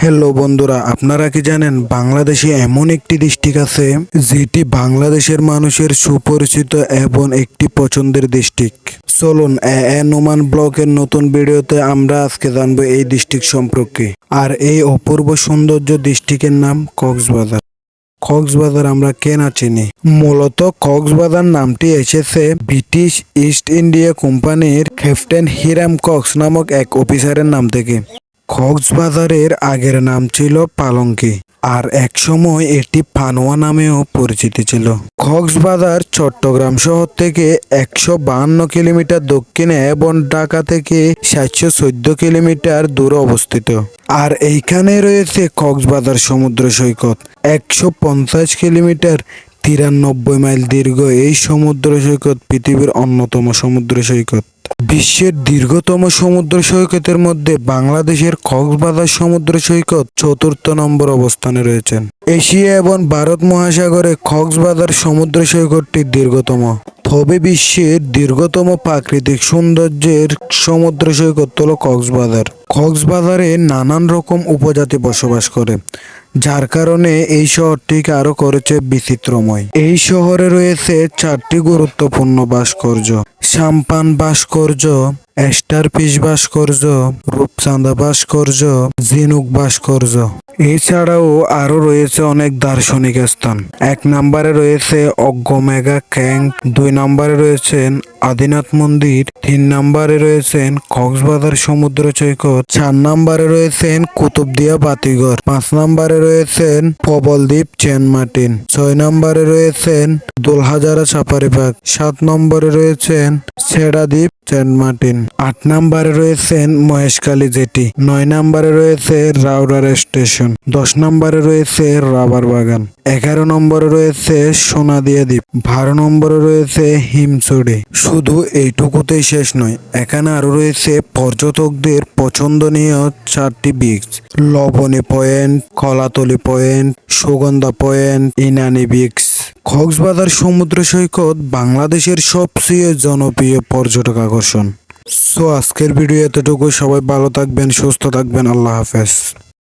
Hello বন্ধুরা, আপনারা কি জানেন বাংলাদেশে এমন একটি ডিস্ট্রিক্ট আছে যেটি বাংলাদেশের মানুষের সুপরিচিত এবং একটি পছন্দের ডিস্ট্রিক্ট। চলুন নোমান ব্লকের নতুন ভিডিওতে আমরা আজকে জানবো এই ডিস্ট্রিক্ট সম্পর্কে। আর এই অপূর্ব সৌন্দর্য ডিস্ট্রিক্টের নাম কক্সবাজার। কক্সবাজার আমরা কেন চিনি? মূলত কক্সবাজার নামটি এসেছে ব্রিটিশ ইস্ট ইন্ডিয়া কোম্পানির ক্যাপ্টেন হিরাম কক্স নামক এক অফিসারের নাম থেকে। কক্সবাজারের আগের নাম ছিল পালঙ্কি, আর একসময় এটি পানোয়া নামেও পরিচিত ছিল। কক্সবাজার চট্টগ্রাম শহর থেকে 152 কিলোমিটার দক্ষিণে এবং ঢাকা থেকে 714 কিলোমিটার দূরে অবস্থিত। আর এইখানে রয়েছে কক্সবাজার সমুদ্র সৈকত। 150 কিলোমিটার 93 মাইল দীর্ঘ এই সমুদ্র সৈকত পৃথিবীর অন্যতম সমুদ্র সৈকত। বিশ্বের দীর্ঘতম সমুদ্র সৈকতের মধ্যে বাংলাদেশের কক্সবাজার সমুদ্র সৈকত 4র্থ নম্বর অবস্থানে রয়েছেন। এশিয়া এবং ভারত মহাসাগরে কক্সবাজার সমুদ্র সৈকতটি দীর্ঘতম। তবে বিশ্বের দীর্ঘতম প্রাকৃতিক সৌন্দর্যের সমুদ্র সৈকত হল কক্সবাজার। কক্সবাজারে নানান রকম উপজাতি বসবাস করে, যার কারণে এই শহরটিকে আরো করেছে বিচিত্রময়। এই শহরে রয়েছে 4টি গুরুত্বপূর্ণ ভাস্কর্য: সাম্পান ভাস্কর্য, স্টারফিশ ভাস্কর্য, রূপচাঁদা ভাস্কর্য, ঝিনুক ভাস্কর্য। এছাড়াও আরো রয়েছে অনেক দার্শনিক স্থান। 1 নম্বরে রয়েছে অগ্গমেঘা ক্যাম্প, 2 নম্বরে রয়েছেন আদিনাথ মন্দির, 3 নম্বরে রয়েছেন কক্সবাজার সমুদ্র সৈকত, 4 নম্বরে রয়েছেন কুতুবদিয়া বাতিঘর, 5 নম্বরে রয়েছেন প্রবলদ্বীপ সেন্ট মার্টিন, 6 নম্বরে রয়েছেন দোলহাজারা সাফারি পার্ক, 7 নম্বরে রয়েছেন ছেড়াদ্বীপ সেন্ট মার্টিন, 8 নম্বরে রয়েছেন মহেশখালী জেটি, 9 নম্বরে রয়েছে রাউরার স্টেশন, 10 নম্বরে রয়েছে রাবার বাগান, 11 নম্বরে রয়েছে সোনাদিয়া দ্বীপ, 12 নম্বরে রয়েছে হিমছড়ি। শুধু এইটুকুতেই শেষ নয়, এখানে আরো রয়েছে পর্যটকদের পছন্দনীয় 4টি beach: Laboni point, Kolatoli point, Sugandha point, Inani beach. Cox's Bazar সমুদ্র সৈকত বাংলাদেশের সবচেয়ে জনপ্রিয় পর্যটক আকর্ষণ। সো আজকের ভিডিও এতটুকু। সবাই ভালো থাকবেন, সুস্থ থাকবেন। আল্লাহ হাফেজ।